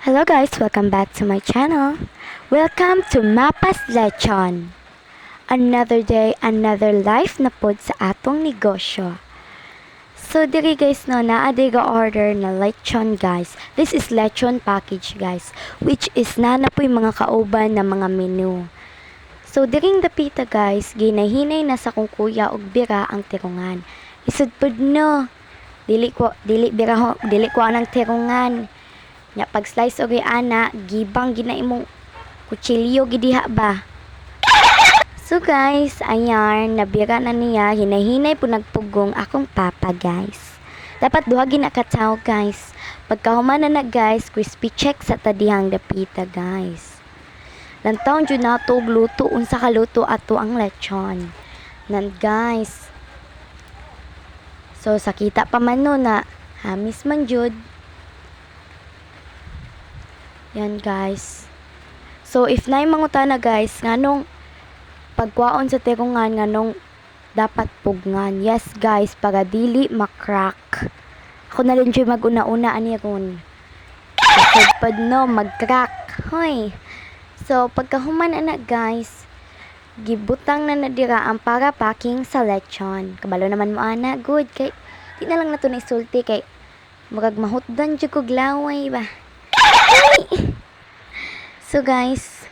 Hello guys, welcome back to my channel. Welcome to Mapas Lechon. Another day, another life na pod sa atong negosyo. So diri guys no, naadi ga order na lechon guys. This is lechon package guys, which is nanapoy mga kauban na mga menu. So diring dapita guys, ginahinay na sa kong kuya og bira ang tirungan. Isud pod no. Dili ko anang tirungan. Nya pag slice og ana, gibang gina imong kutsilyo gidiha ba. So guys, ayan, nabira na niya, hinahinay po nagpugong akong papa guys. Dapat duha gina ka tao guys. Pagkahuman na guys, crispy check sa tadihang dapita guys. Lantaon jud nato og luto unsa ka luto ato ang lechon. Nan guys. So sakita pa man no na hamis man jud. Yan guys. So if naay mangutana guys, nganong pagkuhaon sa tirungan nganong dapat pugngan. Yes guys, para dili makrack. Ako na rin dyan mag-una-una ani ron. Pag no mag-crack. Hoy. So pagkahuman na guys, gibutang na nadira ang para packing sa lechon. Kabalo naman mo ana, good kay di na lang nato na isulti kay murag mahutdan jud kog laway ba. So guys,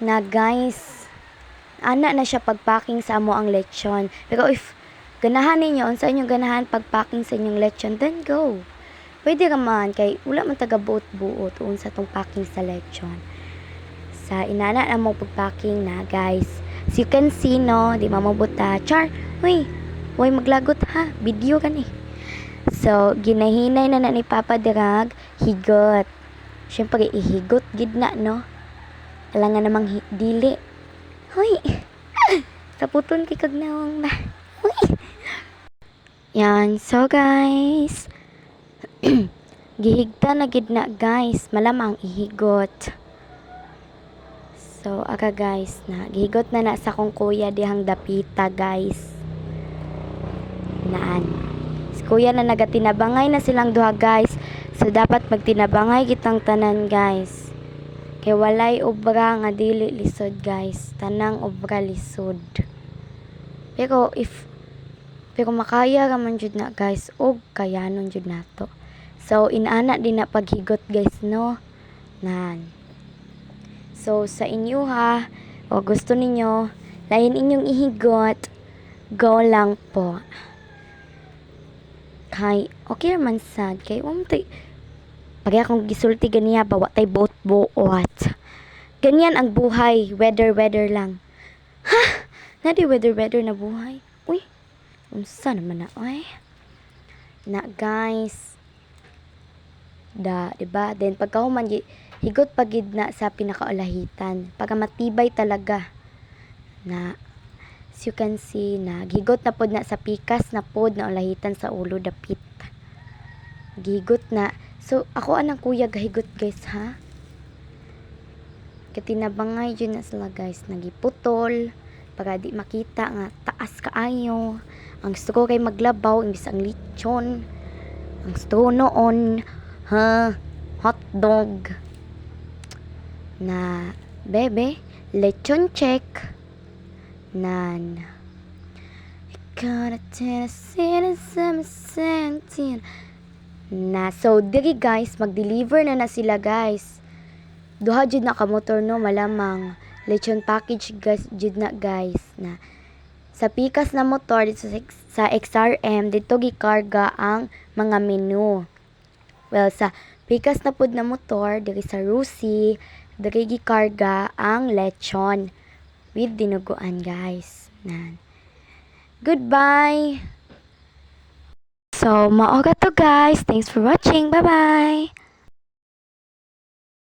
ana na siya pagpacking sa amo ang lechon. Pero if ganahan ninyo, unsa inyong ganahan pagpacking sa inyong lechon, then go. Pwede raman kay wala man taga buot-buot unsa tong packing sa lechon. Sa inana na mo pagpacking na guys. As you can see no, di mamubuta. Char, huy maglagot ha, video gani. So ginahinay na ni Papa Dirag, higot. Siyempre, ihigot gid na, no? Alangan namang dili. Hoy! Saputon kay kagnawang ba? Hoy! Yan. So, guys. Gihigta na gid na, guys. Malamang ihigot. So, aga, guys, na. Gihigot na sa kong kuya dihang dapita, guys. Naan. Si kuya na nagatinabangay na silang duha, guys. So, dapat magtinabangay kitang tanan, guys. Kay walay obra nga dili lisod, guys. Tanang obra lisod. Pero makaya raman jud na, guys. Og kayanon jud nato. So, inana din na paghigot, guys, no? Nan. So, sa inyo ha, o gusto ninyo, lain inyong ihigot, go lang po. Kay, okay man sad. Kay, pag akong gisulti ganiya, bawa tay buot-buot. Ganyan ang buhay, weather lang. Ha? Nadi weather na buhay. Uy, unsa naman na, oy. Na, guys. Diba? Then, pagkahuman, higot pagid na sa pinakaulahitan. Pagka matibay talaga. Na, as you can see, na, higot na pod na sa pikas na pod na ulahitan sa ulo dapit. Gigot na. So, ako anang kuya gahigot guys ha. Katinabangay dyan na sila guys. Nagiputol. Para di makita nga taas kaayo. Ang gusto ko kay maglabaw. Imbis ang lechon. Ang gusto noon. Hot dog. Na, bebe. Lechon check. Nan. Got a Tennessee 17. Na, so diri guys, mag-deliver na sila guys. Duha jud na ka motor no, malamang lechon package guys jud na guys. Na sa pikas na motor dito sa XRM dito gikarga ang mga menu. Well, sa pikas na pud na motor diri sa Rusi, diri gikarga ang lechon with dinuguan guys. Na. Goodbye. So, maoga to guys. Thanks for watching. Bye-bye.